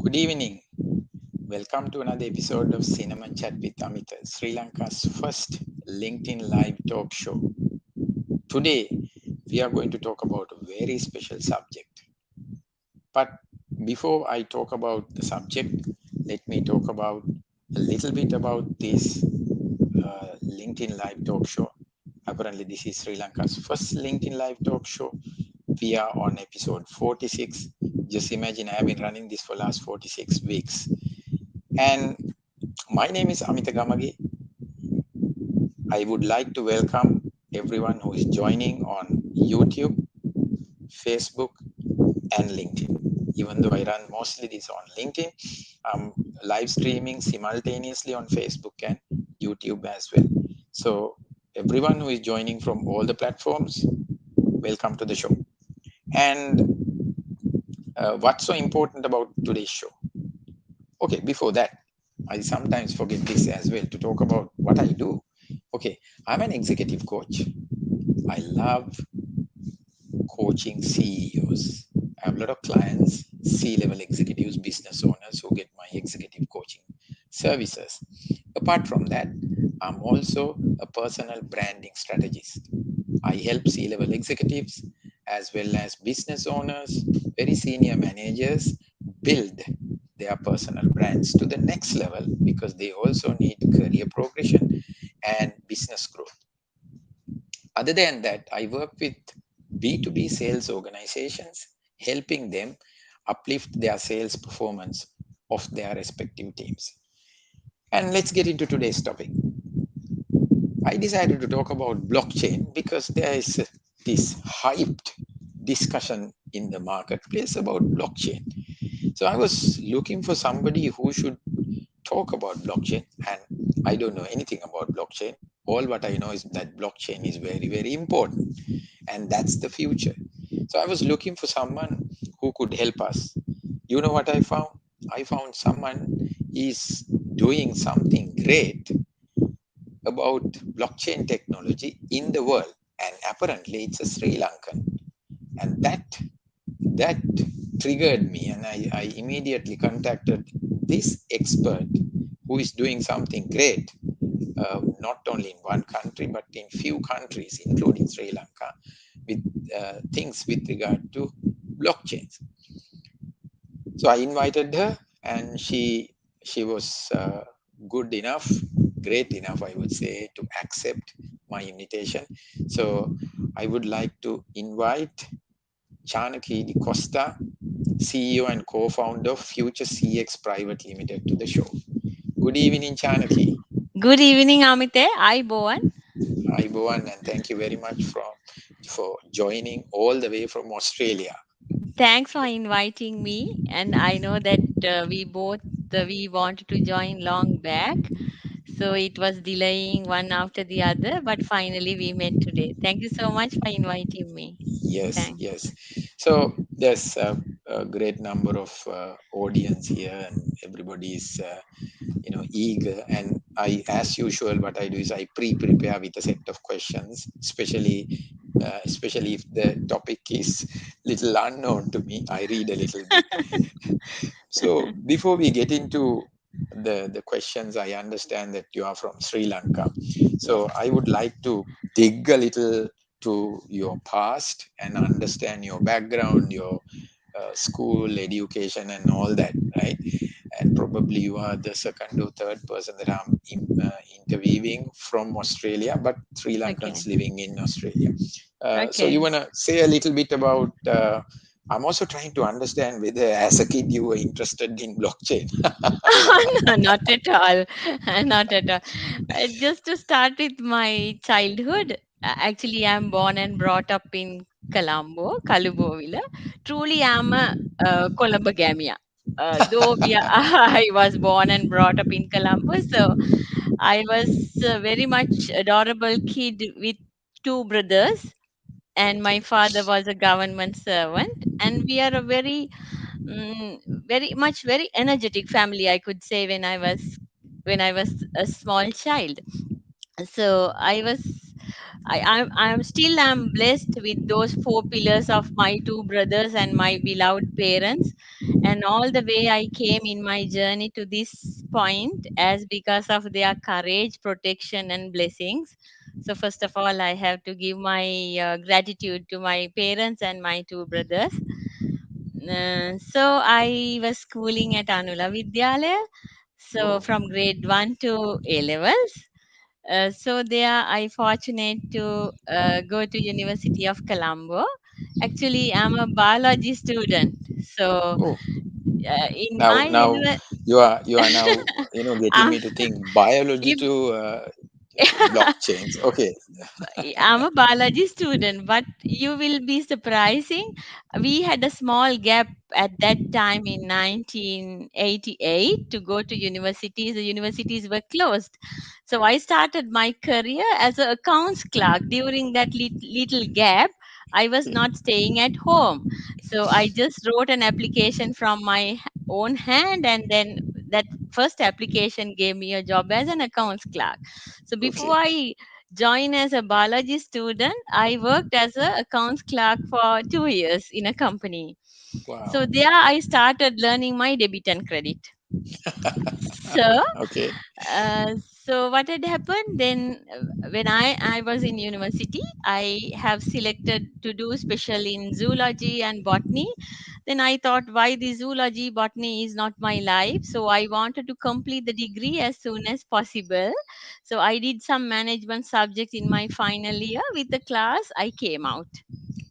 Good evening. Welcome to another episode of Cinema Chat with Amita, Sri Lanka's first LinkedIn live talk show. Today, we are going to talk about a very special subject. But before I talk about the subject, let me talk about a little bit about this LinkedIn live talk show. Apparently, this is Sri Lanka's first LinkedIn live talk show. We are on episode 46. Just imagine I have been running this for last 46 weeks. And my name is Amita Gamage. I would like to welcome everyone who is joining on YouTube, Facebook, and LinkedIn. Even though I run mostly this on LinkedIn, I'm live streaming simultaneously on Facebook and YouTube as well. So, everyone who is joining from all the platforms, welcome to the show. And what's so important about today's show? Okay, before that, I sometimes forget this as well to talk about what I do. Okay, I'm an executive coach. I love coaching CEOs. I have a lot of clients, C-level executives, business owners who get my executive coaching services. Apart from that, I'm also a personal branding strategist. I help C-level executives as well as business owners, very senior managers build their personal brands to the next level because they also need career progression and business growth. Other than that, I work with B2B sales organizations, helping them uplift their sales performance of their respective teams. And let's get into today's topic. I decided to talk about blockchain because there is this hyped discussion in the marketplace about blockchain. So I was looking for somebody who should talk about blockchain, and I don't know anything about blockchain. All what I know is that blockchain is very, very important, and that's the future. So I was looking for someone who could help us. You know what I found? I found someone is doing something great about blockchain technology in the world, and apparently it's a Sri Lankan, and that triggered me, and I immediately contacted this expert who is doing something great, not only in one country but in few countries, including Sri Lanka, with things with regard to blockchains. So I invited her, and she was good enough, great enough, I would say, to accept my invitation. So I would like to invite Chanaki Di Costa, CEO and co-founder of Future CX Private Limited, to the show. Good evening, Chanaki. Good evening, Amite. I Bowen. Hi, Bhuvan, and thank you very much for joining all the way from Australia. Thanks for inviting me. And I know that we wanted to join long back, so it was delaying one after the other, but finally we met today. Thank you so much for inviting me. Yes, Thanks. yes. So there's a great number of audience here, and everybody is eager. And I, as usual, what I do is I pre-prepare with a set of questions, especially if the topic is little unknown to me. I read a little bit. So before we get into the questions, I understand that you are from Sri Lanka. Yes. So I would like to dig a little to your past and understand your background, your school education, and all that, right? And probably you are the second or third person that I'm interviewing from Australia, but Sri Okay. Lankans living in Australia. So you Okay. want to say a little bit about I'm also trying to understand whether as a kid you were interested in blockchain. No, not at all. Not at all. Just to start with my childhood, actually, I'm born and brought up in Colombo, Kalubovila. Truly, I'm a Colombo Gamia. Though I was born and brought up in Colombo, so I was a very much adorable kid with two brothers, and my Okay. father was a government servant, and we are a mm, very energetic family, I could say, when I was a small child. So I was I'm still am blessed with those four pillars of my two brothers and my beloved parents, and all the way I came in my journey to this point as because of their courage, protection, and blessings. So first of all, I have to give my gratitude to my parents and my two brothers. So I was schooling at Anula Vidyalaya, so Oh, from grade 1 to A levels. So there I fortunate to go to University of Colombo. Actually, I'm a biology student. So oh. in Now, my now you are now getting uh, me to think biology if to blockchains. Okay. I'm a biology student, but you will be surprising. We had a small gap at that time in 1988 to go to universities. The universities were closed. So I started my career as an accounts clerk. During that little gap, I was not staying at home. So I just wrote an application from my own hand, and then that first application gave me a job as an accounts clerk. So before Okay. I joined as a biology student, I worked as a accounts clerk for 2 years in a company. So Wow. there I started learning my debit and credit. So Okay. so what had happened then, when I was in university, I have selected to do special in zoology and botany. Then I thought, why the zoology botany is not my life, so I wanted to complete the degree as soon as possible. So I did some management subject in my final year. With the class I came out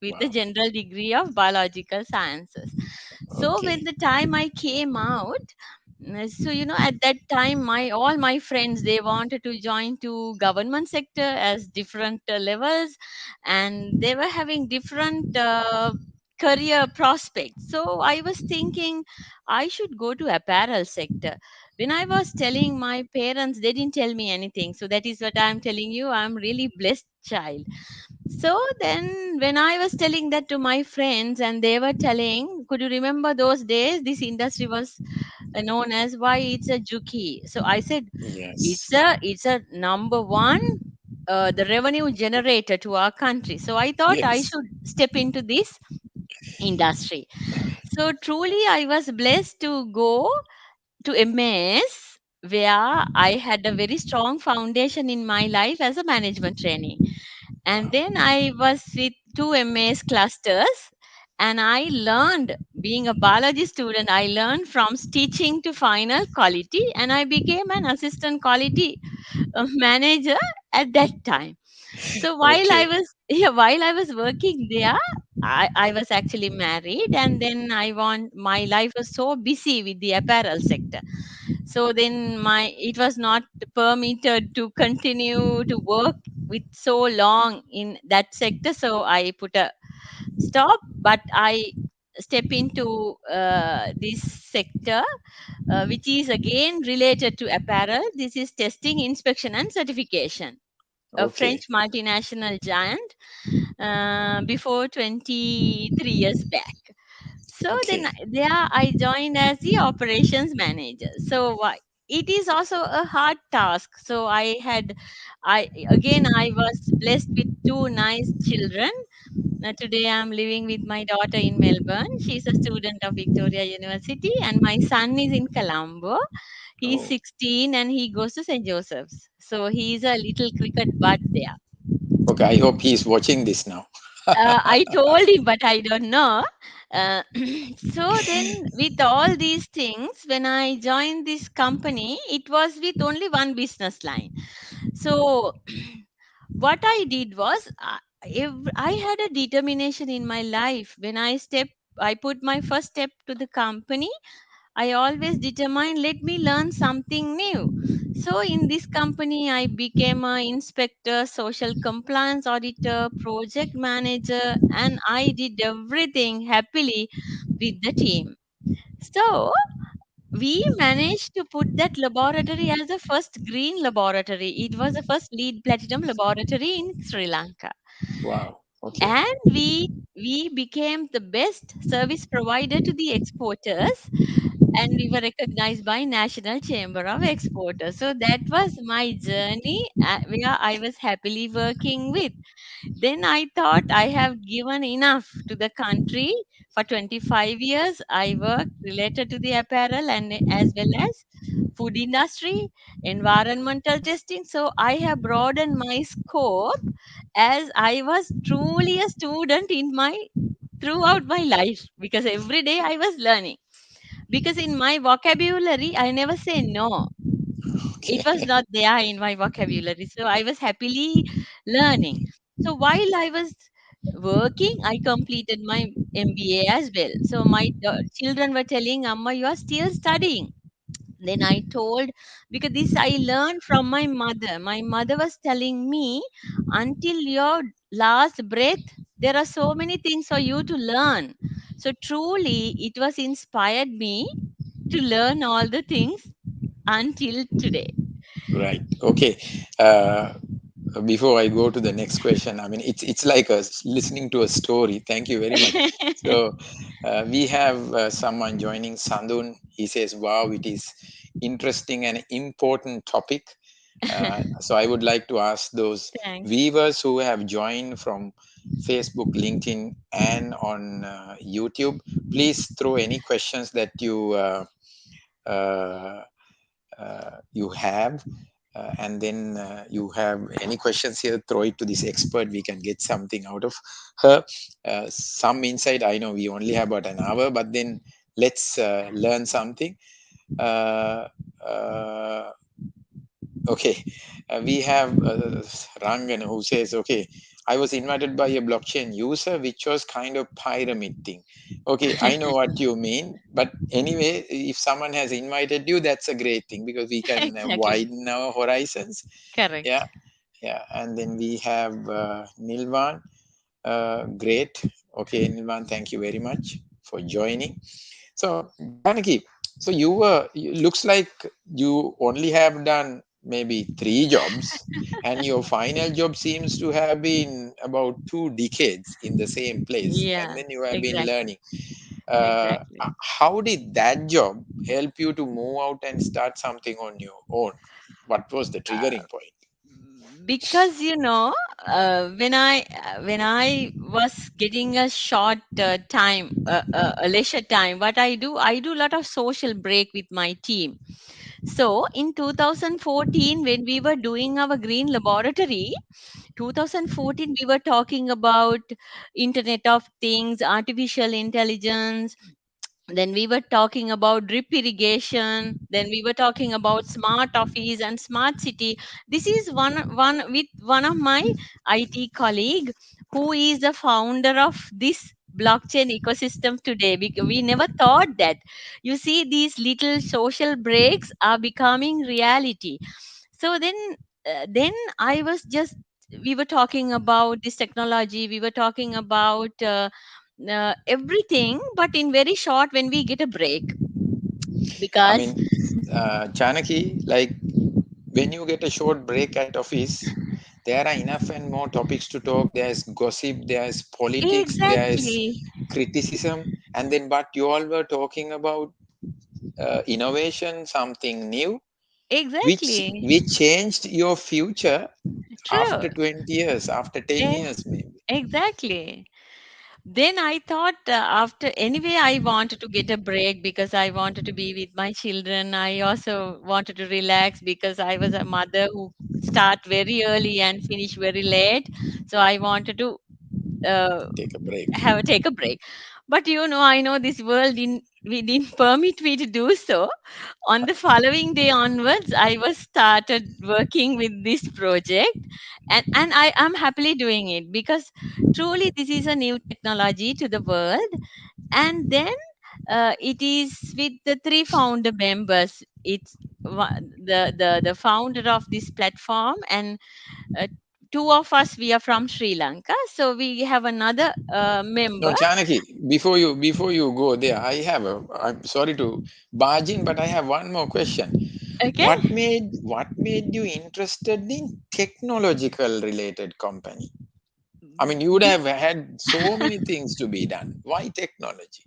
with the Wow. general degree of biological sciences. So when Okay. the time I came out, so at that time my all my friends, they wanted to join to government sector as different levels, and they were having different career prospects. So I was thinking I should go to apparel sector. When I was telling my parents, they didn't tell me anything. So that is what I'm telling you, I'm really blessed child. So then, when I was telling that to my friends, and they were telling, could you remember those days? This industry was known as why it's a juki. So I said, Yes. it's a number one, the revenue generator to our country. So I thought I Yes. should step into this industry. So truly, I was blessed to go to MAS, where I had a very strong foundation in my life as a management trainee. And Wow. then I was with two MAs clusters, and I learned, being a biology student, I learned from teaching to final quality, and I became an assistant quality manager at that time. So while I Okay. was yeah, while I was working there, I was actually married, and then my life was so busy with the apparel sector. So then it was not permitted to continue to work with so long in that sector. So I put a stop, but I step into this sector, which is again related to apparel. This is testing, inspection, and certification. A Okay. French multinational giant, before 23 years back. So then Okay. there I joined as the operations manager. So it is also a hard task. So I was blessed with two nice children. Today I'm living with my daughter in Melbourne. She's a student of Victoria University, and my son is in Colombo. He's Oh. 16 and he goes to St. Joseph's. So he's a little cricket bud there. Okay. I hope he's watching this now. I told him, but I don't know. Uh, so then, with all these things, when I joined this company, it was with only one business line. So, what I did was, I had a determination in my life. I put my first step to the company. I always determined, let me learn something new. So in this company, I became a inspector, social compliance auditor, project manager, and I did everything happily with the team. So we managed to put that laboratory as the first green laboratory. It was the first lead platinum laboratory in Sri Lanka. Wow. Okay. And we became the best service provider to the exporters. and we were recognized by National Chamber of Exporters. So that was my journey, where I was happily working with. Then I thought I have given enough to the country. For 25 years, I worked related to the apparel and as well as food industry, environmental testing. So I have broadened my scope, as I was truly a student in my throughout my life, because every day I was learning. Because in my vocabulary, I never say no. It was Okay. not there in my vocabulary. So I was happily learning. So while I was working, I completed my MBA as well. So my children were telling, Amma, you are still studying. Then I told, because this I learned from my mother. My mother was telling me, until your last breath, there are so many things for you to learn. So truly, it was inspired me to learn all the things until today. Right. Okay. Uh, Before I go to the next question, I mean, it's like listening to a story. Thank you very much. So we have someone joining, Sandun. He says, "Wow, it is interesting and important topic." So I would like to ask those Thanks. viewers who have joined from Facebook, LinkedIn, and on YouTube. Please throw any questions that uh, you have, and then you have any questions here, throw it to this expert. We can get something out of her, some insight. I know we only have about an hour, but then let's learn something. uh, uh, Okay, we have Rangan who says, okay, I was invited by a blockchain user, which was kind of pyramid thing. Okay, I know what you mean, but anyway, if someone has invited you, that's a great thing because we can Exactly. widen our horizons. Yeah, Correct. yeah, and then we have Nilvan. Great. Okay, Nilvan, thank you very much for joining. So, Janaki, so looks like you only have done maybe 3 jobs, and your final job seems to have been about 2 decades in the same place, and Yeah, then you have been exactly. learning. Uh, Exactly. how did that job help you to move out and start something on your own? What was the Uh, triggering point? because when I was getting a short time, a leisure time, what I do a lot of social break with my team. So in 2014, when we were doing our green laboratory, 2014 we were talking about internet of things, artificial intelligence. Then we were talking about drip irrigation. Then we were talking about smart office and smart city. This is one with one of my IT colleague, who is the founder of this blockchain ecosystem today, because we never thought that, you see, these little social breaks are becoming reality. So then I was just, we were talking about this technology, we were talking about everything, but in very short, when we get a break, I because mean, Chanaki, like when you get a short break at office, there are enough and more topics to talk. There's gossip, there's politics, there's exactly, criticism, and then but you all were talking about innovation, something new, exactly, which changed your future true. after 20 years, after 10 Eh, years, maybe. exactly. Then I thought, after, anyway, I wanted to get a break because I wanted to be with my children. I also wanted to relax because I was a mother who start very early and finish very late. So I wanted to uh, Take a break. have take a break. But I know this world didn't permit me to do so. On the following day onwards, I was started working with this project, and I am happily doing it, because truly this is a new technology to the world. And then it is with the three founder members. It's the founder of this platform, and uh, two of us, we are from Sri Lanka, so we have another No, member. Chanaki, before you go there, I'm sorry to barge in, but I have one more question. Okay. What made you interested in technological related company? I mean, you would have had so many things to be done. Why technology?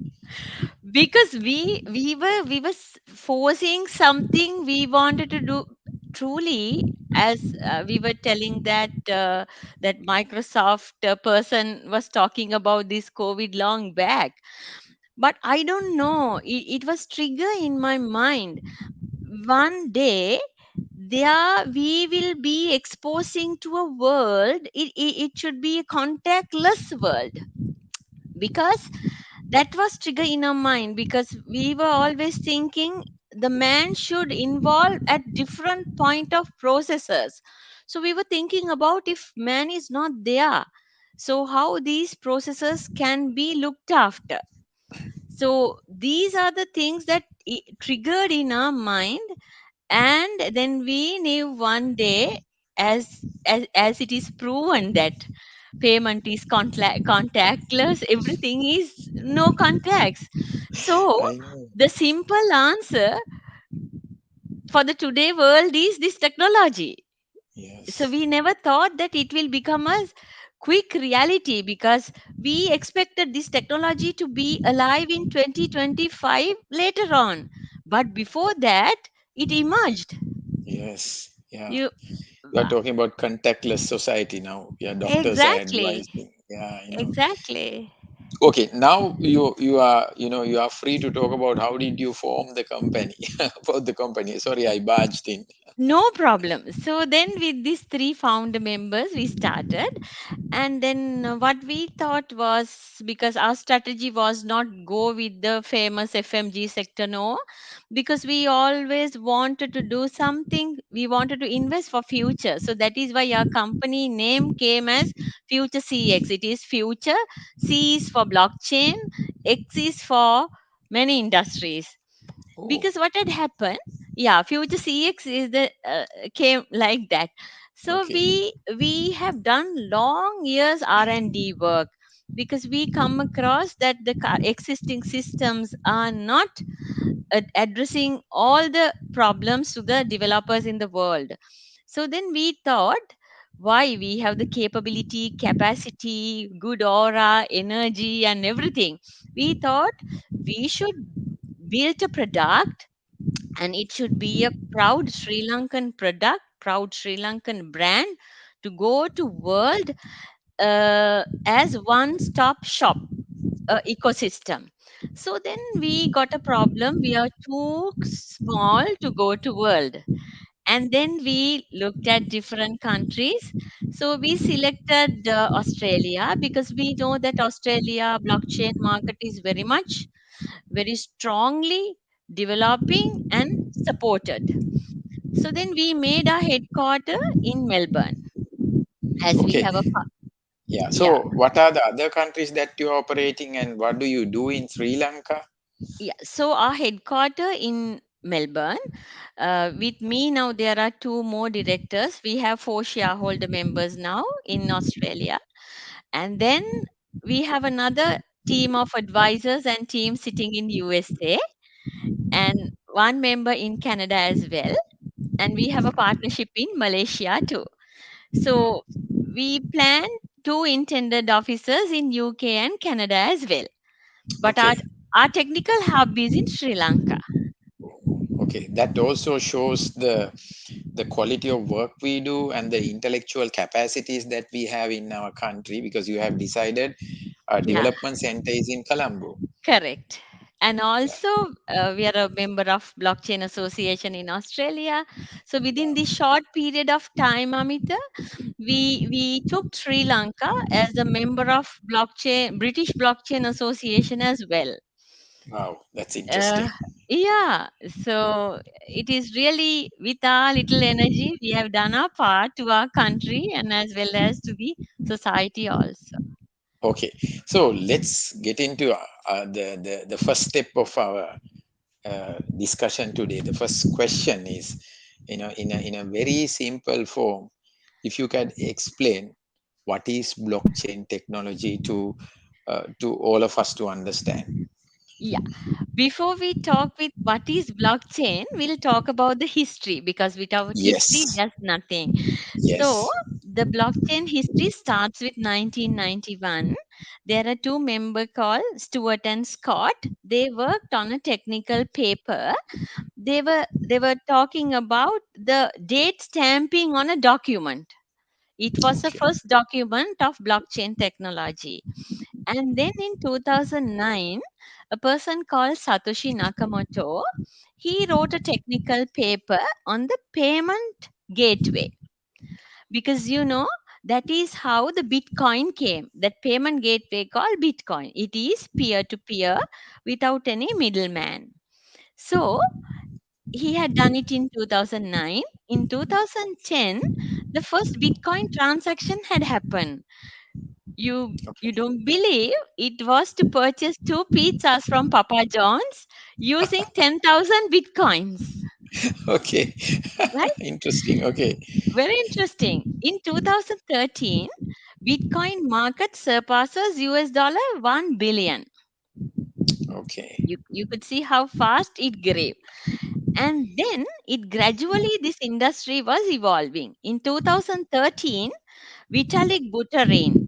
Because we were forcing something we wanted to do truly, as we were telling that that Microsoft person was talking about this COVID long back. But I don't know, it was trigger in my mind. One day there we will be exposing to a world, it should be a contactless world. Because that was trigger in our mind, because we were always thinking the man should involve at different point of processes. So we were thinking about, if man is not there, so how these processes can be looked after. So these are the things that triggered in our mind. And then we knew one day, as it is proven that payment is contactless, everything is no contacts. So I know. the simple answer for the today world is this technology. So Yes. we never thought that it will become a quick reality, because we expected this technology to be alive in 2025 later on. But before that, it emerged. Yes. Yeah. You You are talking about contactless society now. Yeah, doctors are exactly, advising. Yeah, I know. exactly. Okay, now you are you are free to talk about how did you form the company about the company. Sorry, I barged in. No problem. So then, with these three founder members, we started. And then what we thought was, because our strategy was not go with the famous FMG sector, no, because we always wanted to do something. We wanted to invest for future. So that is why our company name came as Future CX. It is future. C is for blockchain. X is for many industries. Oh, Because what had happened, yeah, future CX is the came like that. So okay. we have done long years R&D work, because we come across that the existing systems are not addressing all the problems to the developers in the world. So then we thought, why we have the capability, capacity, good aura, energy, and everything. We thought we should build a product, and it should be a proud Sri Lankan product, proud Sri Lankan brand, to go to world as one stop shop ecosystem. So then we got a problem. We are too small to go to world. And then we looked at different countries. So we selected Australia, because we know that Australia blockchain market is very much, very strongly developing and supported. So then we made our headquarter in Melbourne, as we Okay. have a Yeah. yeah, So, what are the other countries that you are operating, and what do you do in Sri Lanka? yeah. So our headquarter in Melbourne. With me now, there are two more directors. We have four shareholder members now in Australia, and then we have another team of advisors and team sitting in USA, and one member in Canada as well. And we have a partnership in Malaysia too. So we plan two intended officers in UK and Canada as well. But Okay. our technical hub is in Sri Lanka. Okay. That also shows the quality of work we do and the intellectual capacities that we have in our country, because you have decided our Yeah, development center is in Colombo. correct. And Yeah. also, we are a member of Blockchain Association in Australia. So within Wow. this short period of time, Amita, we took Sri Lanka as a member of blockchain British Blockchain Association as well. Wow. That's Uh, interesting. yeah, so it is really with our little energy, we have done our part to our country and as well as to the society also. Okay. So let's get into the first step of our discussion today. The first question is, in a very simple form, if you can explain what is blockchain technology to all of us to understand. Yeah. Before we talk with what is blockchain, we'll talk about the history, because without history, Yes. there's nothing. So, Yes. The blockchain history starts with 1991. There are two members called Stuart and Scott. They worked on a technical paper. They were talking about the date stamping on a document. It was the Okay. first document of blockchain technology. And then in 2009, a person called Satoshi Nakamoto, he wrote a technical paper on the payment gateway, because that is how the Bitcoin came. That payment gateway called Bitcoin. It is peer to peer without any middleman. So he had done it in 2009. In 2010, the first Bitcoin transaction had happened. You Okay. don't believe it was to purchase two pizzas from Papa John's using 10,000 Bitcoins. Okay. Right? Interesting. Okay. Very interesting. In 2013, Bitcoin market surpasses US dollar 1 billion. Okay. You could see how fast it grew. And then it gradually, this industry was evolving. In 2013, Vitalik Buterin,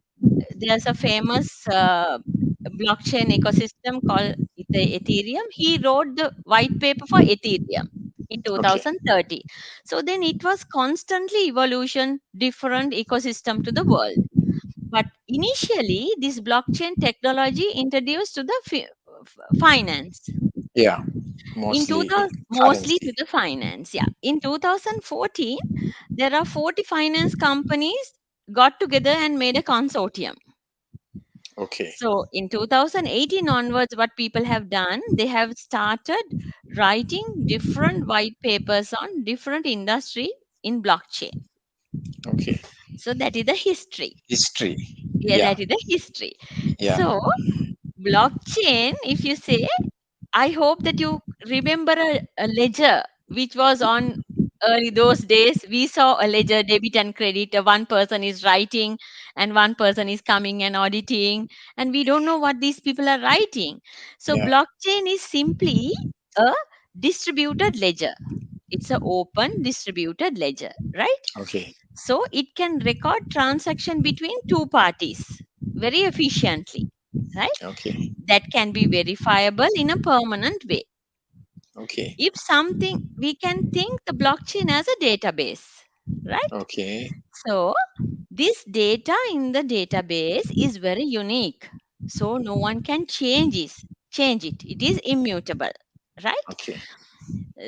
there's a famous blockchain ecosystem called Ethereum. He wrote the white paper for Ethereum in Okay. 2030. So then it was constantly evolution, different ecosystem to the world. But initially, this blockchain technology introduced to the finance. Yeah. In Mostly 2000, mostly to currency. the finance, yeah. In 2014, there are 40 finance companies got together and made a consortium. Okay. So in 2018 onwards, what people have done, they have started writing different white papers on different industry in blockchain. Okay. So that is the history. History. Yeah, Yeah. that is the history. Yeah. So blockchain, if you say, I hope that you remember a ledger which was on early those days. We saw a ledger, debit and credit. One person is writing and one person is coming and auditing, and we don't know what these people are writing. So, Yeah. blockchain is simply a distributed ledger. It's an open distributed ledger, right? Okay. So, it can record transaction between two parties very efficiently, right? Okay. That can be verifiable in a permanent way. Okay. If something, we can think the blockchain as a database, right? Okay. So this data in the database is very unique, so no one can change it. It is immutable, right? Okay.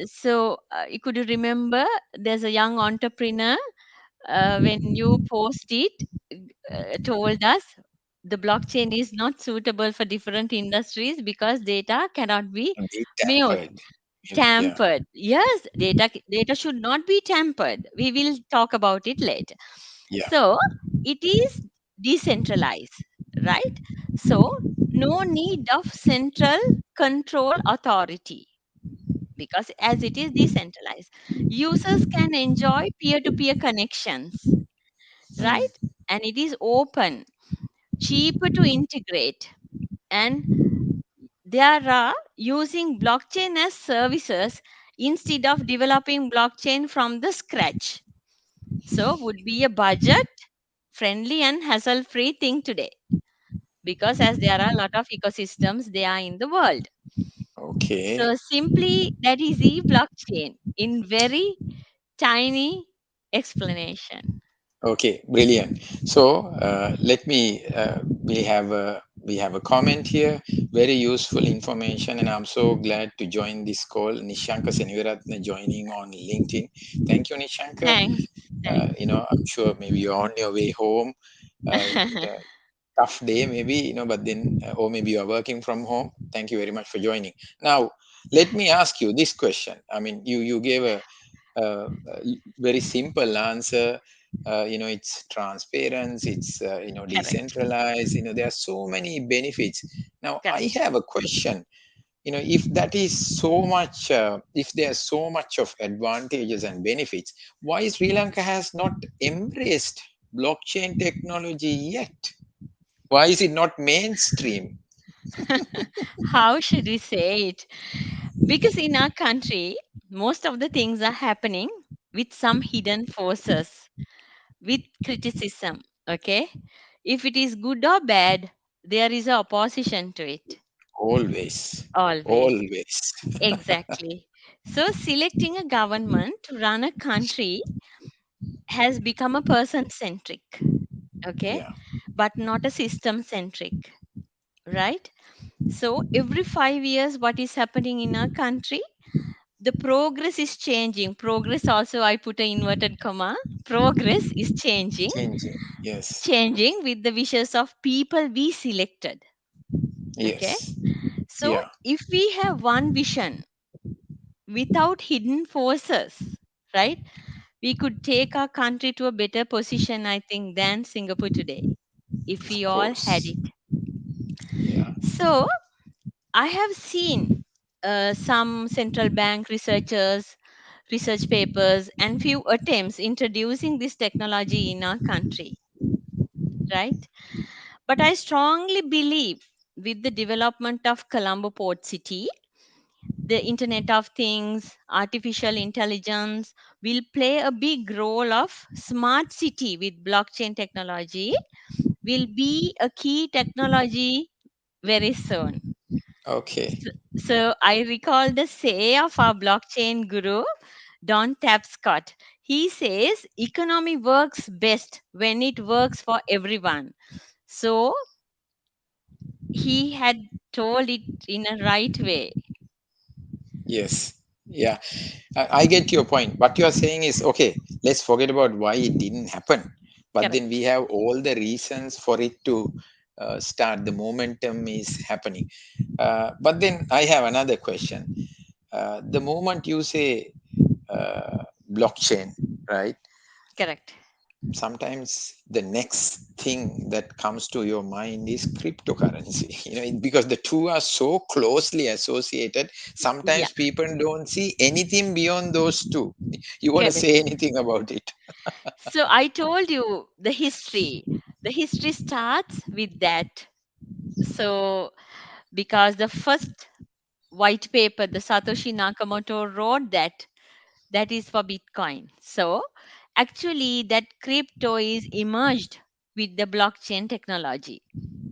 So you could remember, there's a young entrepreneur, when you post it, told us the blockchain is not suitable for different industries because data cannot be Be mute. tampered. Yeah. Tampered. Yes, data should not be tampered. We will talk about it later. Yeah. So it is decentralized, right? So no need of central control authority, because as it is decentralized, users can enjoy peer-to-peer connections, Mm. right? And it is open, cheaper to integrate, and there are using blockchain as services instead of developing blockchain from the scratch. So would be a budget friendly and hassle free thing today, because as there are a lot of ecosystems they are in the world. Okay. So simply that is the blockchain in very tiny explanation. Okay, brilliant. So let me we have a comment here. Very useful information, and I'm so glad to join this call. Nishanka Senivaratna joining on LinkedIn. Thank you, Nishanka. Thanks. Thanks. I'm sure maybe you're on your way home. The tough day, maybe but then or maybe you are working from home. Thank you very much for joining. Now, let me ask you this question. I mean, you gave a very simple answer. It's transparent, it's Correct. decentralized. There are so many benefits. Now I Correct. have a question. If that is so much, if there's so much of advantages and benefits, why Sri Lanka has not embraced blockchain technology yet? Why is it not mainstream? How should we say it? Because in our country, most of the things are happening with some hidden forces, with criticism. Okay, if it is good or bad, there is a opposition to it. Always. Always. Always. Exactly. So selecting a government to run a country has become a person centric. Okay, Yeah. but not a system centric, right? So every 5 years, what is happening in our country? The progress is changing. Progress also, I put an inverted comma. Progress is changing, Changing. Yes. changing with the wishes of people we selected. Okay. Yes. So Yeah. if we have one vision without hidden forces, right, we could take our country to a better position, I think, than Singapore today if Of we all had course. it. Yeah. So I have seen some central bank researchers, research papers, and few attempts introducing this technology in our country, right? But I strongly believe with the development of Colombo Port City, the Internet of Things, artificial intelligence will play a big role of smart city with blockchain technology will be a key technology very soon. Okay. So I recall the say of our blockchain guru, Don Tapscott. He says economy works best when it works for everyone. So he had told it in a right way. Yes. Yeah. I get your point. What you are saying is okay, let's forget about why it didn't happen. But then we Correct. have all the reasons for it to start. The momentum is happening. But then I have another question. The moment you say blockchain, right? Correct. Sometimes the next thing that comes to your mind is cryptocurrency. Because the two are so closely associated. Yeah. Sometimes people don't see anything beyond those two. You want to Correct. say anything about it? So I told you the history. The history starts with that. So because the first white paper, the Satoshi Nakamoto wrote that is for Bitcoin. So actually, that crypto is emerged with the blockchain technology.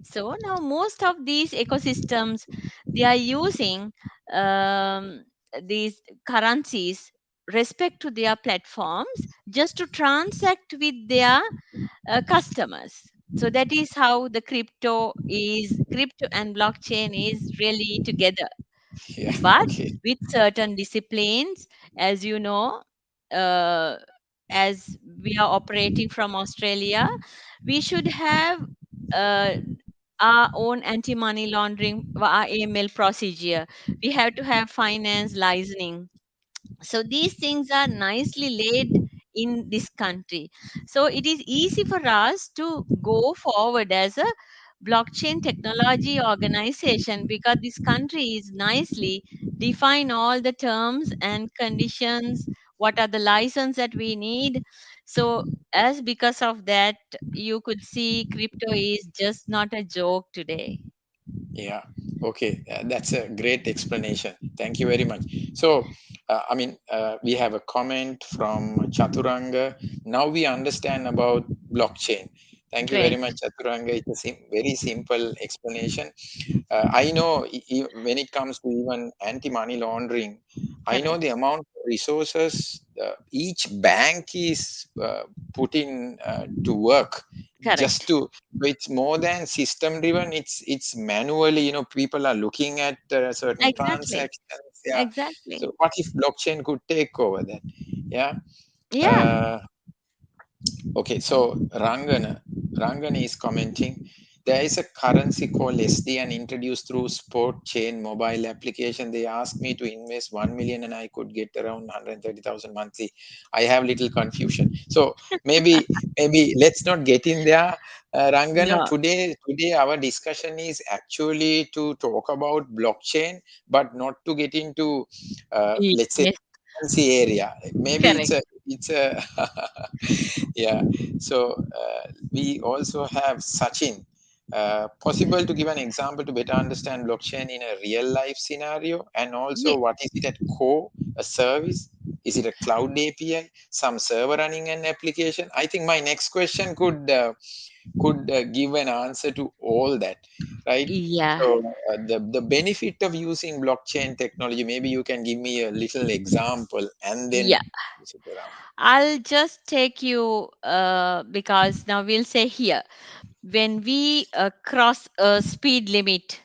So now most of these ecosystems they are using um, these currencies respect to their platforms just to transact with their customers. So that is how the crypto and blockchain is really together, Yeah. but Okay. with certain disciplines, as you know, uh, as we are operating from Australia, we should have uh, our own anti-money laundering, our AML procedure. We have to have finance licensing, so these things are nicely laid in this country. So it is easy for us to go forward as a blockchain technology organization because this country is nicely define all the terms and conditions, what are the license that we need. So as because of that, you could see crypto is just not a joke today. Yeah. Okay. That's a great explanation. Thank you very much. So, we have a comment from Chaturanga. Now we understand about blockchain. Thank you very Great. much, Chaturanga. It's a very simple explanation. I know when it comes to even anti-money laundering, I know the Correct. amount of resources each bank is putting to work just Correct. to. It's more than system driven. It's manually. People are looking at certain Exactly. transactions. Yeah. Exactly. So what if blockchain could take over that? Yeah. Yeah. Uh, Okay, so Rangan is commenting. There is a currency called SDN introduced through Sport Chain mobile application. They asked me to invest 1 million and I could get around 130,000 monthly. I have little confusion. So maybe let's not get in there, Rangana. No. Today our discussion is actually to talk about blockchain, but not to get into let's say Yes. currency area. Maybe Correct. it's a yeah. So we also have Sachin. Possible to give an example to better understand blockchain in a real life scenario, and also Ye- what is it at core, a service? Is it a cloud API? Some server running an application? I think my next question could give an answer to all that, right? Yeah, So the benefit of using blockchain technology, maybe you can give me a little example and then yeah. push it around. I'll just take you because now we'll say here when we cross a speed limit,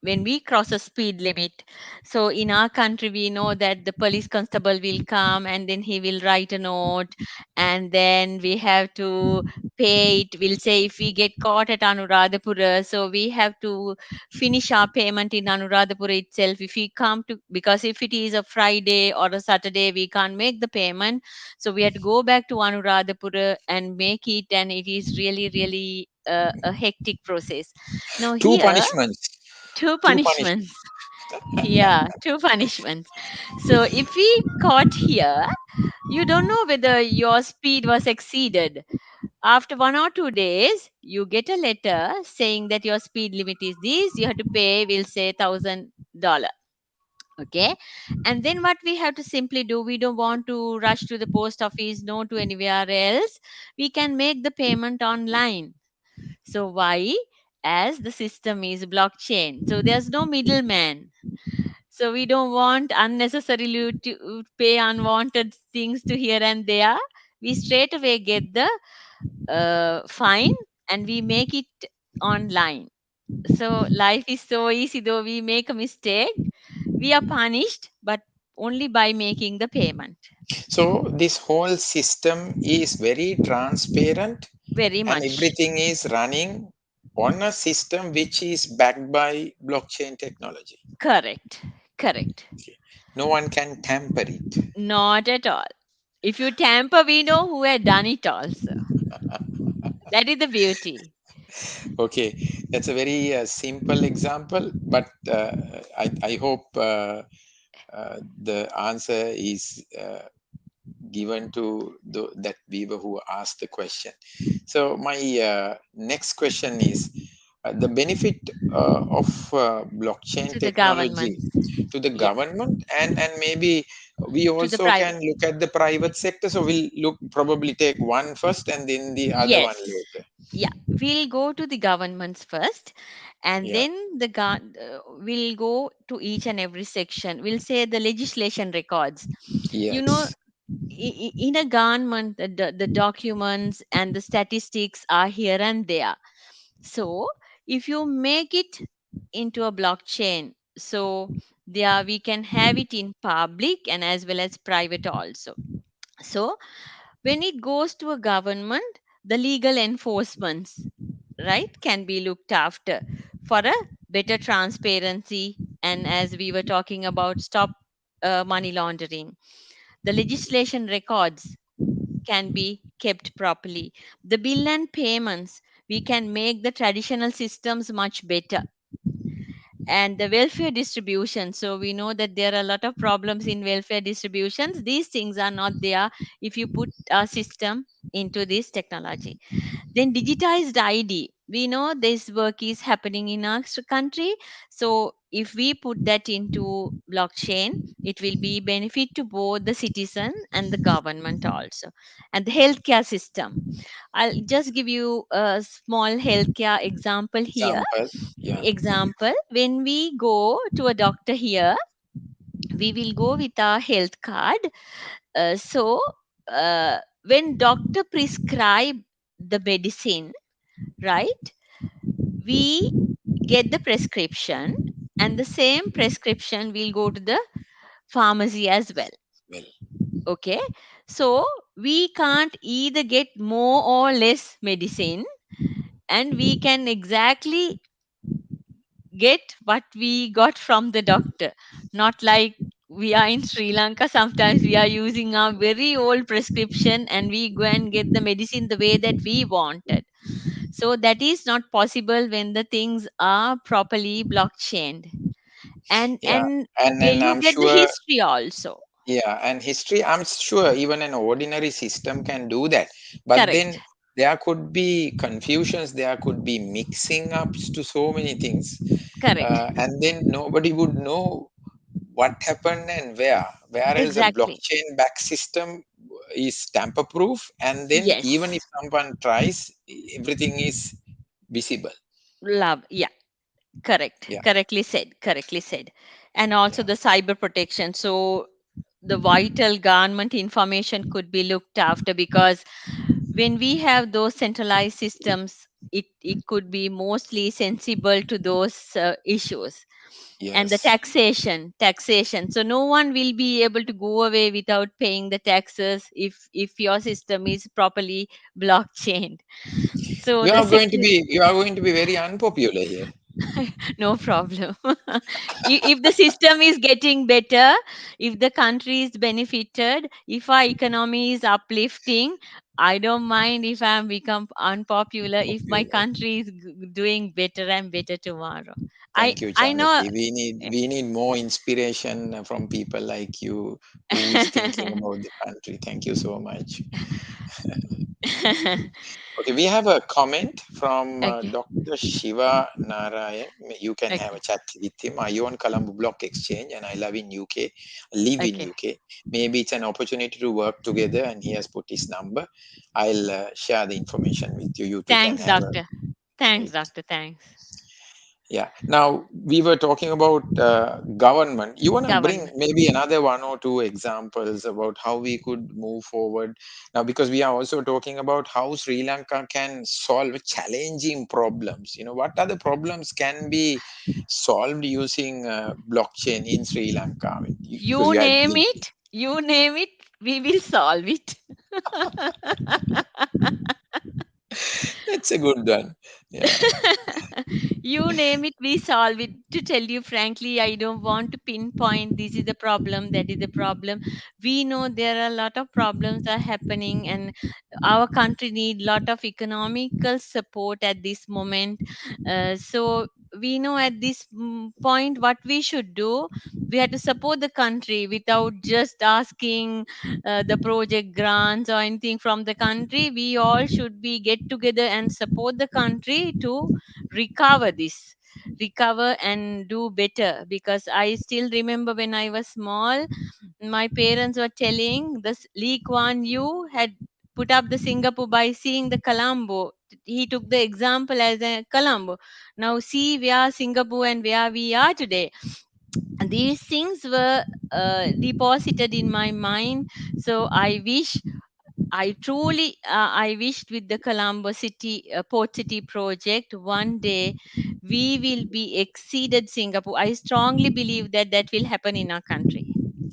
when we cross a speed limit. So in our country, we know that the police constable will come and then he will write a note, and then we have to pay it. We'll say if we get caught at Anuradhapura, so we have to finish our payment in Anuradhapura itself. If we come to, because if it is a Friday or a Saturday, we can't make the payment. So we have to go back to Anuradhapura and make it, and it is really, really a hectic process. Now Two here, punishments. two Two punishments. punishments. Yeah, two punishments. So if we caught here, you don't know whether your speed was exceeded. After 1 or 2 days, you get a letter saying that your speed limit is this. You have to pay, we'll say $1,000. Okay. And then what we have to simply do, we don't want to rush to the post office, no to anywhere else. We can make the payment online. So why? As the system is blockchain. So there's no middleman, so we don't want unnecessarily to pay unwanted things to here and there. We straight away get the fine and we make it online. So life is so easy. Though we make a mistake, we are punished, but only by making the payment. So this whole system is very transparent Very and much everything is running on a system which is backed by blockchain technology. correct. Correct. Okay. No one can tamper it. Not at all. If you tamper, we know who had done it also. That is the beauty. Okay, that's a very simple example, but I hope the answer is given to that viewer who asked the question. So my next question is the benefit of blockchain To the technology governments. to the Yeah. government, and maybe we To the also private. can look at the private sector. So we'll look probably take one first and then the other one Yes. later. Yeah. We'll go to the governments first, and Yeah. then we'll go to each and every section. We'll say the legislation records. You know, Yes. in a government, the documents and the statistics are here and there. So if you make it into a blockchain, so there we can have it in public and as well as private also. So when it goes to a government, the legal enforcements, right, can be looked after for a better transparency. And as we were talking about, stop money laundering, the legislation records can be kept properly. The bill and payments, we can make the traditional systems much better. And the welfare distribution, so we know that there are a lot of problems in welfare distributions. These things are not there if you put a system into this technology. Then digitized ID, we know this work is happening in our country. So if we put that into blockchain, it will be benefit to both the citizen and the government also. And the healthcare system, I'll just give you a small healthcare example here. Example. Yeah. Example, when we go to a doctor here, we will go with our health card. So when doctor prescribe the medicine, right, we get the prescription, and the same prescription will go to the pharmacy as well. Well. Okay, so we can't either get more or less medicine, and we can exactly get what we got from the doctor. Not like we are in Sri Lanka, sometimes we are using our very old prescription and we go and get the medicine the way that we wanted. So that is not possible when the things are properly blockchained. Yeah. And And you I'm get the sure. history also. Yeah, and history, I'm sure even an ordinary system can do that. But then Correct. there could be confusions, there could be mixing ups to so many things. Correct. And then nobody would know what happened and where else a Exactly. blockchain back system is tamper proof, and then even if Yes. someone tries, everything is visible. Love. Yeah. Correct. Yeah, Correctly said. Correctly said. And also yeah, the cyber protection. So the vital government information could be looked after, because when we have those centralized systems, it could be mostly sensible to those issues. And the yes. taxation, so no one will be able to go away without paying the taxes if your system is properly blockchained. So You the are going to second, be you are going to be very unpopular here. no problem. If the system is getting better, if the country is benefited, if our economy is uplifting, I don't mind if I'm become unpopular if my Popular. country is doing better and better tomorrow. i Thank you, i know. Jamiti. We need more inspiration from people like you who is thinking about the country. Thank you so much. Okay, we have a comment from Okay, Dr. Shiva Narayan. You can have a okay, chat with him. I own Colombo Block Exchange and I live in UK. Live in okay. UK. Maybe it's an opportunity to work together, and he has put his number. I'll share the information with you. You two can Thanks, have a doctor. Thanks, meet. doctor. Thanks. Yeah. Now we were talking about government. You want to bring Government. maybe another one or two examples about how we could move forward now, because we are also talking about how Sri Lanka can solve challenging problems. What other problems can be solved using blockchain in Sri Lanka? I mean, because You you had name been, it, you name it, we will solve it. that's a good one. Yeah, You name it, we solve it. To tell you frankly, I don't want to pinpoint this is the problem, that is the problem. We know there are a lot of problems are happening, and our country need lot of economical support at this moment. So we know at this point what we should do. We have to support the country without just asking the project grants or anything from the country. We all should be get together and support the country to recover this, recover and do better. Because I still remember when I was small, my parents were telling this Lee Kuan Yew had put up the Singapore by seeing the Colombo. He took the example as a Colombo. Now see where Singapore and where we are today. And these things were deposited in my mind. So I wish, I truly, I wished with the Colombo City, Port City project, one day we will be exceeded Singapore. I strongly believe that that will happen in our country.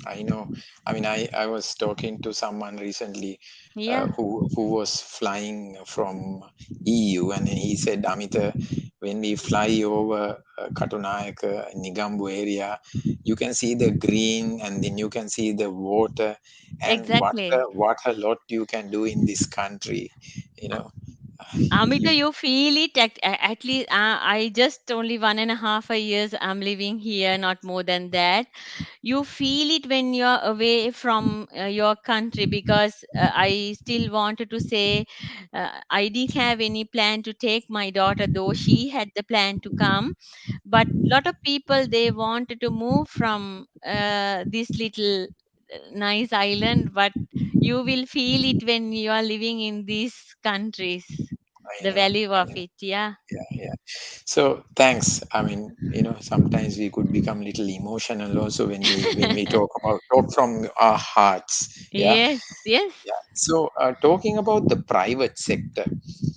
I know. I mean, I was talking to someone recently Yeah, who was flying from EU, and he said, Amita, when we fly over Katunayaka, Nigambu area, you can see the green, and then you can see the water, and exactly. what a lot you can do in this country. You know, Amita, you, you feel it at least. I just only 1.5 years I'm living here, not more than that. You feel it when you're away from your country. Because I still wanted to say, I didn't have any plan to take my daughter, though she had the plan to come. But lot of people, they wanted to move from this little nice island. But you will feel it when you are living in these countries, I the know, value I of know. it. Yeah. Yeah, yeah. So thanks. I mean, sometimes we could become little emotional also when we talk from our hearts. Yeah, Yes, yes. yeah. So talking about the private sector,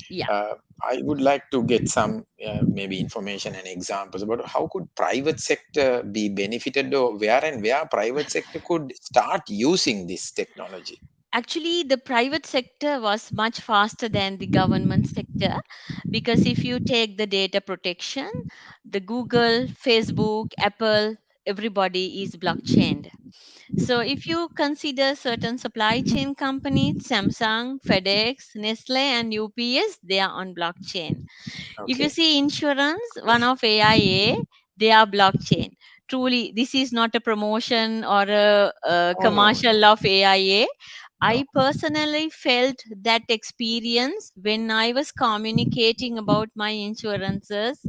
Yeah. uh, I would like to get some maybe information and examples about how could private sector be benefited, or where private sector could start using this technology. Actually, the private sector was much faster than the government sector. Because if you take the data protection, the Google, Facebook, Apple, everybody is blockchained. So if you consider certain supply chain companies, Samsung, FedEx, Nestle, and UPS, they are on blockchain. If you Okay. see insurance, one of AIA, they are blockchain. Truly, this is not a promotion or a Oh no, commercial of AIA. no. I personally felt that experience when I was communicating about my insurances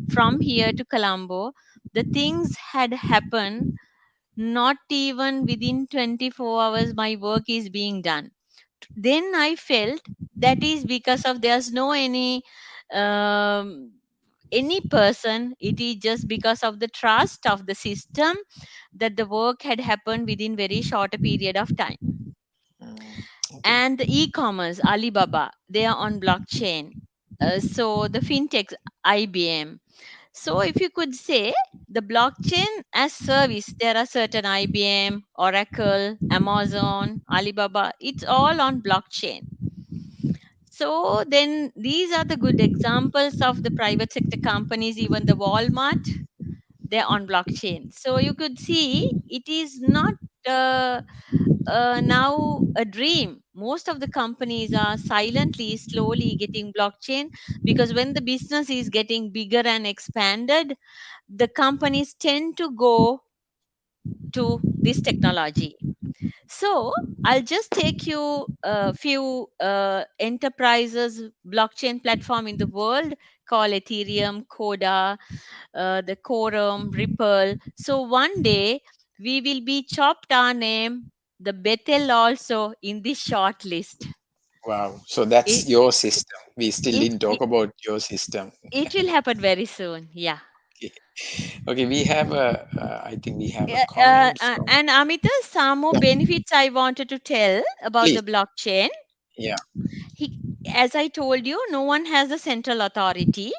from here to Colombo. The things had happened Not even within 24 hours, my work is being done. Then I felt that is because of there's no um, any person. It is just because of the trust of the system that the work had happened within very short a period of time. Mm, okay. And the e-commerce, Alibaba, they are on blockchain. So the fintechs, IBM. So if you could say the blockchain as service, there are certain IBM, Oracle, Amazon, Alibaba, it's all on blockchain. So then these are the good examples of the private sector companies, even the Walmart, they're on blockchain. So you could see it is not uh, now a dream. Most of the companies are silently, slowly getting blockchain, because when the business is getting bigger and expanded, the companies tend to go to this technology. So I'll just take you a few enterprises blockchain platform in the world called Ethereum, Coda, the Quorum, Ripple. So one day we will be chopped our name, the Bethel also in this short list. Wow. So that's It, your system. We still it, didn't it, talk about your system. it will happen very soon. Yeah. Okay. Okay. We have a, I think we have a comment from, And Amita, some more yeah, benefits I wanted to tell about please. the blockchain. Yeah. He, as I told you, no one has a central authority.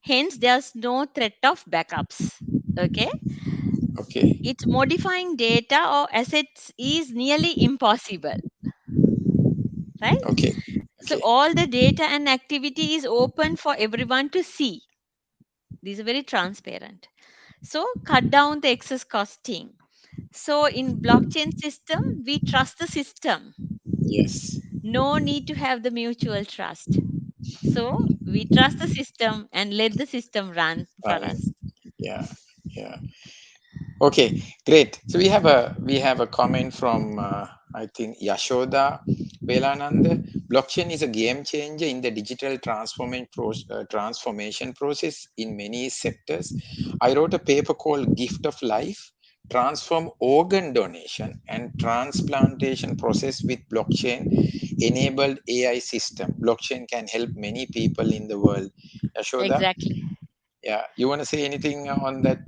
Hence, there's no threat of backups. Okay. Okay. It's modifying data or assets is nearly impossible, right? Okay. So Okay. all the data and activity is open for everyone to see. These are very transparent. So cut down the excess costing. So in blockchain system, we trust the system. Yes. No need to have the mutual trust. So we trust the system and let the system run for Fine. us. Yeah. Yeah. Okay, great. So we have a comment from I think Yashoda Velananda. Blockchain is a game changer in the digital transformation process in many sectors. I wrote a paper called "Gift of Life: Transform Organ Donation and Transplantation Process with Blockchain Enabled AI System." Blockchain can help many people in the world. Yashoda, Exactly. yeah, you want to say anything on that?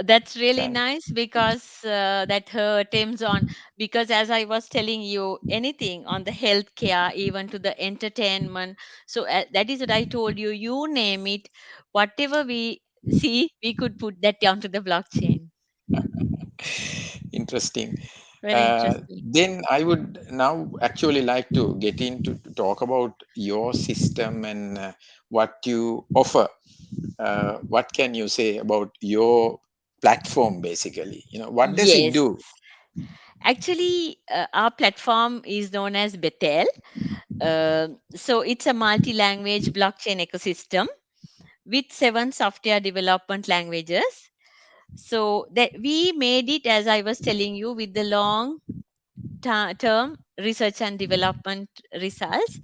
That's really Can nice because that her attempts on, because as I was telling you, anything on the healthcare, even to the entertainment. So that is what I told you. You name it, whatever we see, we could put that down to the blockchain. Interesting. Very interesting. Then I would now actually like to get into to talk about your system and what you offer. What can you say about your platform basically? What does it Yes. do? Actually, our platform is known as Bethel. So it's a multi-language blockchain ecosystem with 7 software development languages. So that we made it, as I was telling you, with the long term research and development results.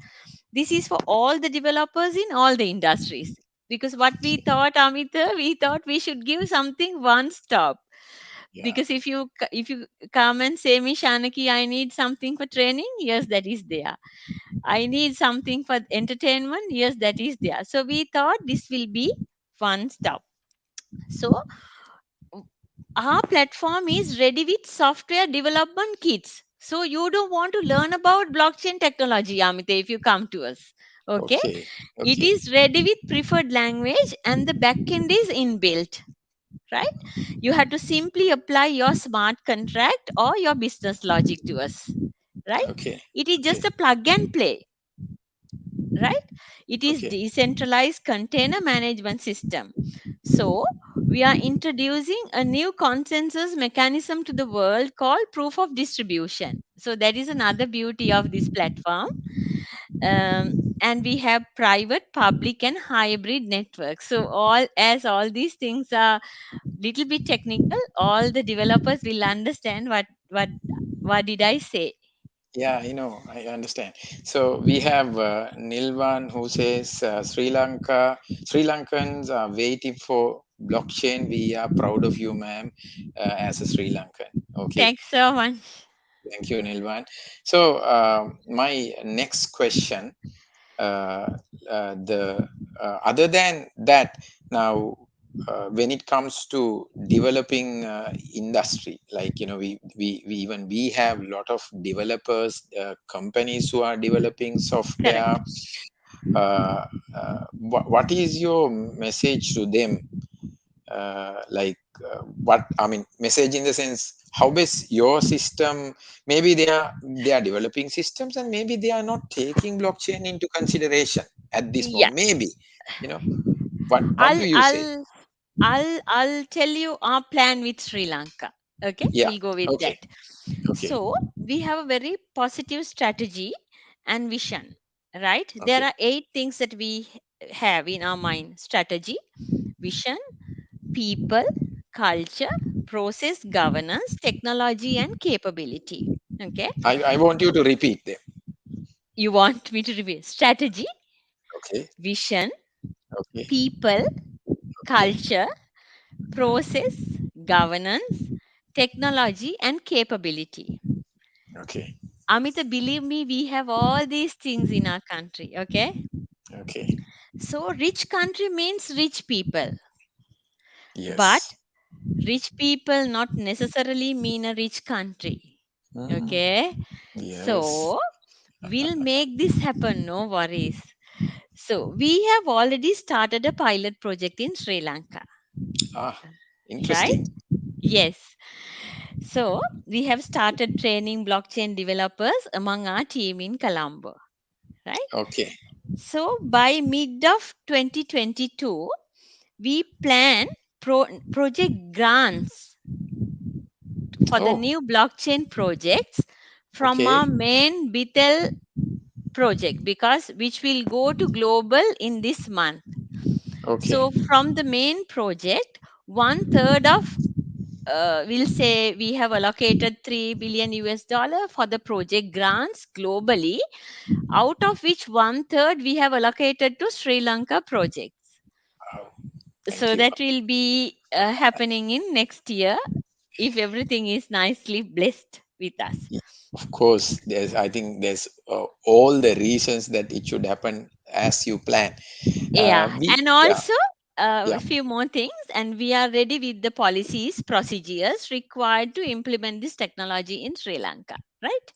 This is for all the developers in all the industries. Because what we thought, Amita, we thought we should give something one stop. Yeah. Because if you come and say me, Shanaki, I need something for training, yes, that is there. I need something for entertainment, yes, that is there. So we thought this will be one stop. So our platform is ready with software development kits. So you don't want to learn about blockchain technology, Amita, if you come to us. Okay. Okay. It Okay. is ready with preferred language and the backend is inbuilt, right? You have to simply apply your smart contract or your business logic to us, right? Okay. It is Okay. just a plug and play, right? It is Okay. decentralized container management system. So we are introducing a new consensus mechanism to the world called proof of distribution. So that is another beauty of this platform. And we have private, public, and hybrid networks. So all these things are little bit technical, all the developers will understand what did I say. Yeah, I understand. So we have Nilvan who says Sri Lankans are waiting for blockchain. We are proud of you, ma'am, as a Sri Lankan. Okay, Thanks so much. thank you, Nilwan. So, my next question, uh, the other than that, now when it comes to developing industry, like we even we have a lot of developers, companies who are developing software. Correct. What is your message to them, like what I mean, message in the sense, how best your system, maybe they are developing systems and maybe they are not taking blockchain into consideration at this Yeah. moment, maybe, you know, what do I'll you say? I'll I'll tell you our plan with Sri Lanka. Okay, Yeah. we'll go with Okay. that. Okay. So we have a very positive strategy and vision, right? There Okay. are 8 things that we have in our mind: strategy, vision, people, culture, process, governance, technology, and capability. Okay, I want you to repeat them. you want me to repeat: strategy, Okay. vision, Okay. people, Okay. culture, process, governance, technology, and capability. Okay. Amita, believe me, we have all these things in our country. Okay, Okay. so rich country means rich people, but Yes. rich people not necessarily mean a rich country. Mm, Okay, yes. so we'll make this happen, no worries. So we have already started a pilot project in Sri Lanka, Ah, right? interesting. Yes. So we have started training blockchain developers among our team in Colombo, right? Okay. So by mid of 2022, we plan project grants for the Oh, new blockchain projects from okay. our main Bitel project, because which will go to global in this month. Okay. So from the main project, one third of we'll say we have allocated 3 billion US dollar for the project grants globally, out of which one third we have allocated to Sri Lanka projects. Wow. Thank So you. that will be happening in next year if everything is nicely blessed with us. Of course, I think there's all the reasons that it should happen as you plan. Yeah, and Yeah, also a yeah. few more things, and we are ready with the policies, procedures required to implement this technology in Sri Lanka, right?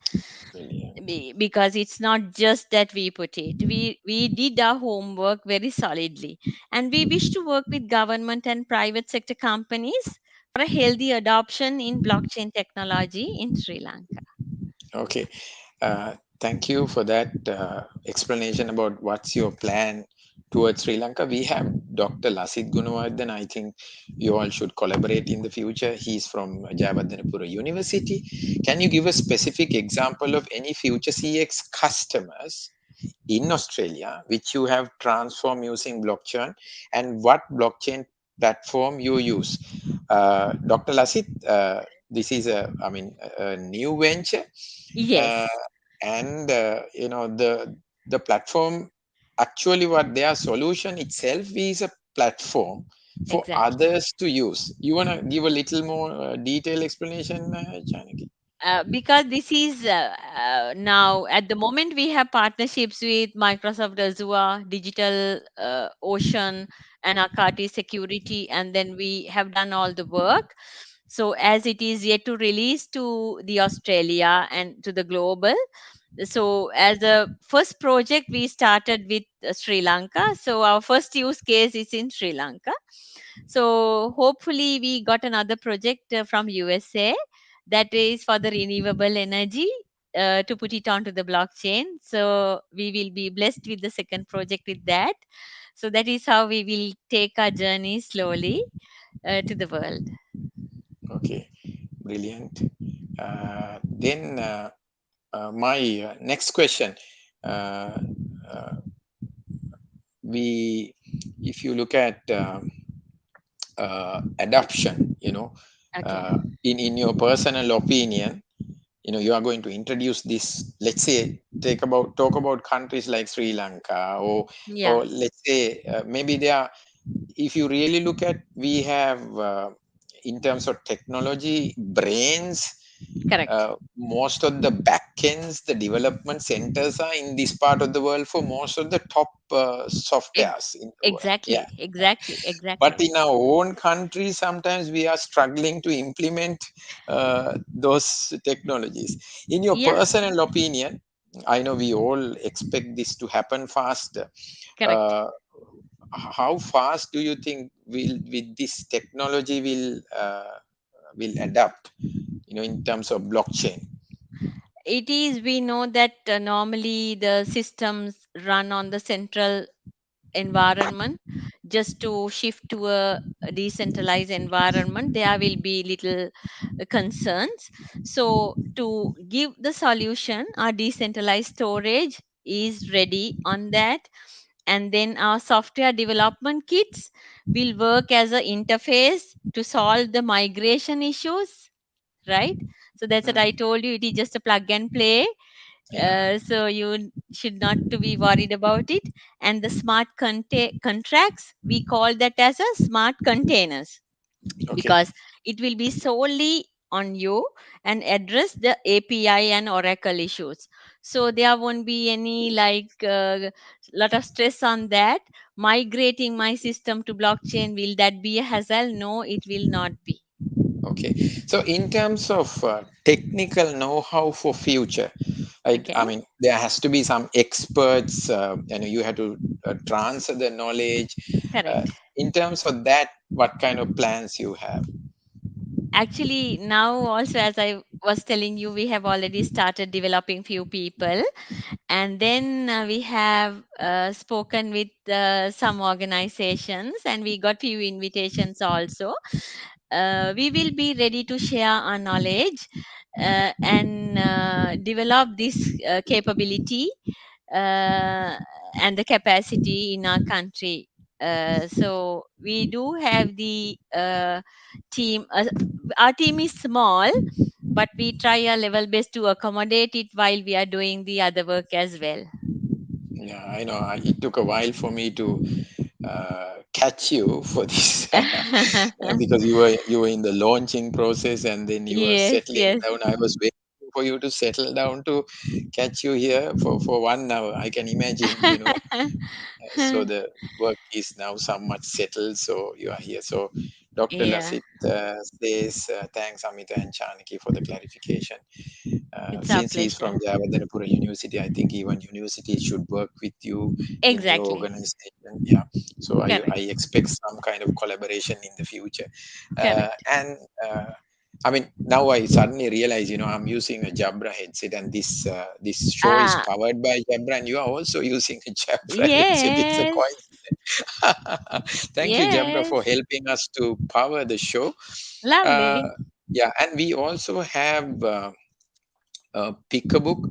Brilliant. Because it's not just that we put it, we did our homework very solidly, and we wish to work with government and private sector companies for a healthy adoption in blockchain technology in Sri Lanka. Okay. Thank you for that explanation about what's your plan towards Sri Lanka. We have Dr. Lasit Gunawardhan. I think you all should collaborate in the future. He's from Jayawardhanapura University. Can you give a specific example of any future CX customers in Australia which you have transformed using blockchain, and what blockchain platform you use? Dr. Lasit, this is I mean, a new venture, uh, Yes, and the platform, actually what their solution itself is a platform for exactly. others to use. You want to give a little more detailed explanation, Janaki? Because this is now at the moment we have partnerships with Microsoft Azure, Digital Ocean, and Akati Security, and then we have done all the work. So as it is yet to release to the Australia and to the global, so as a first project we started with Sri Lanka. So our first use case is in Sri Lanka. So hopefully we got another project from USA that is for the renewable energy, to put it onto the blockchain. So we will be blessed with the second project with that. So that is how we will take our journey slowly to the world. Okay, brilliant. Then my next question, uh, uh, we if you look at adoption, Okay. uh, in your personal opinion, you are going to introduce this, let's say, talk about countries like Sri Lanka, or Yeah. let's say maybe they are if you really look at, we have in terms of technology brains, Correct. most of the backends, the development centers are in this part of the world for most of the top Ex- softwares in the world. Yeah. exactly. Exactly. But Exactly. in our own country, sometimes we are struggling to implement those technologies. In your Yeah. personal opinion, I know we all expect this to happen faster. Correct. Uh, how fast do you think will with this technology will adapt? In terms of blockchain. It is, we know that normally the systems run on the central environment. Just to shift to a decentralized environment, there will be little concerns. So to give the solution, our decentralized storage is ready on that, and then our software development kits will work as an interface to solve the migration issues, right? So that's what I Mm, told you, it is just a plug and play. yeah. So you should not to be worried about it. And the smart contracts, we call that as a smart containers, Okay. because it will be solely on you and address the API and Oracle issues. So there won't be any like lot of stress on that. Migrating my system to blockchain, will that be a hassle? No, it will not be. Okay. So in terms of technical know-how for future, right? I Okay, mean, there has to be some experts. You have to transfer the knowledge. Uh, correct. in terms of that, what kind of plans you have? Actually, now also, as I was telling you, we have already started developing few people, and then we have spoken with some organizations, and we got few invitations also. We will be ready to share our knowledge and develop this capability uh, and the capacity in our country. So we do have the team. Our team is small, but we try our level best to accommodate it while we are doing the other work as well. Yeah, I know. It took a while for me to catch you for this because you were in the launching process and then you were Yes, settling yes. down. I was waiting for you to settle down to catch you here for 1 hour. I can imagine, so the work is now somewhat settled, so you are here. So Dr. Yeah, Lasit says, thanks Amita and Chanaki for the clarification. it's our Since he's pleasure. from Javadanapura University, I think even university should work with you in your Exactly. organization. Yeah. So I Correct. expect some kind of collaboration in the future. Correct. And I mean, now I suddenly realize, I'm using a Jabra headset, and this show is Ah, powered by Jabra, and you are also using a Jabra headset. It's a yes. coincidence. Thank you, Jabra, for Yes. helping us to power the show. Uh, Lovely. yeah, and we also have. Pick a book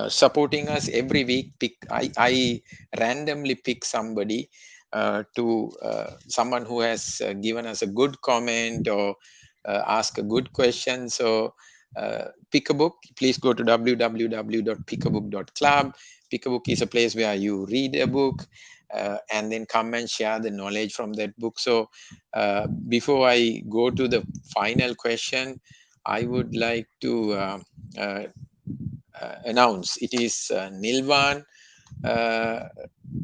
supporting us every week. I randomly pick somebody to someone who has given us a good comment or ask a good question. So pick a book. Please go to www.pickabook.club. Pick a book is a place where you read a book and then come and share the knowledge from that book. So before I go to the final question, I would like to uh, announce. It is Nilvan uh,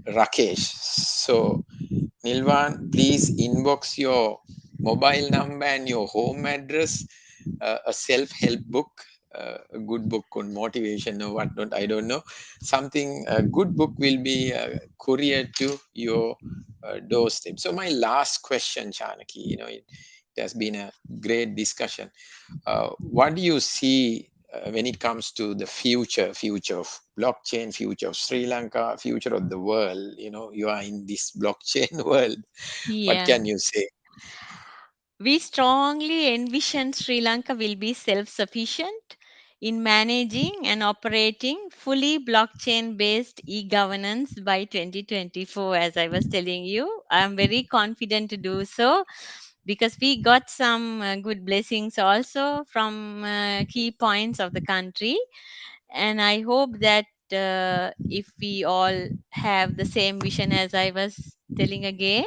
Rakesh. So, Nilvan, please inbox your mobile number and your home address, a self help book. A good book on motivation or what not, I don't know. Something, a good book will be couriered to your doorstep. So, my last question, Chanaki, it has been a great discussion. What do you see when it comes to the future of blockchain, future of Sri Lanka, future of the world? You are in this blockchain world. What Yeah. can you say? We strongly envision Sri Lanka will be self sufficient in managing and operating fully blockchain based e governance by 2024. As I was telling you, I'm very confident to do so because we got some good blessings also from key points of the country. And I hope that if we all have the same vision as I was telling again,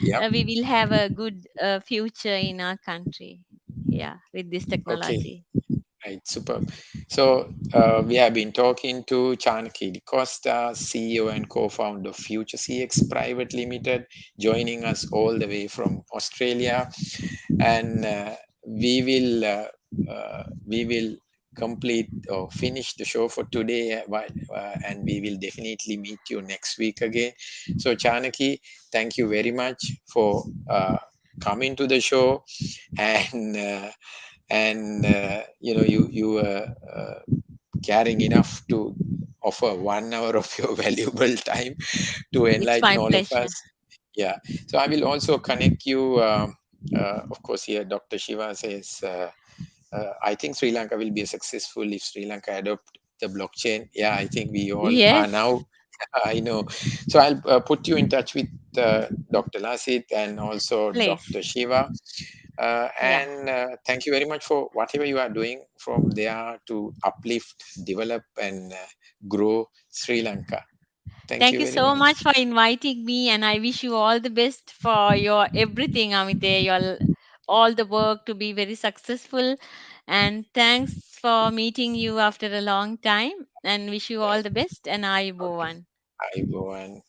Yeah. we will have a good future in our country. Yeah, with this Okay. technology. Right, superb. So we have been talking to Chanaki Di Costa, CEO and co-founder of Future CX Private Limited, joining us all the way from Australia, and we will complete or finish the show for today, and we will definitely meet you next week again. So Chanaki, thank you very much for coming to the show, and you know you were caring enough to offer 1 hour of your valuable time to It's enlighten my all of pleasure. us. Yeah, so I will also connect you. Of course, here Dr. Shiva says, I think Sri Lanka will be successful if Sri Lanka adopt the blockchain. Yeah, I think we all are Yes, now. I know. So I'll put you in touch with Dr. Lasit and also please. Dr. Shiva. Yeah. And thank you very much for whatever you are doing from there to uplift, develop, and grow Sri Lanka. Thank Thank you you very so much. much for inviting me, and I wish you all the best for your everything, Amite. Your all the work to be very successful. And thanks for meeting you after a long time. And wish you all the best. And I, Okay. Bowan. I go and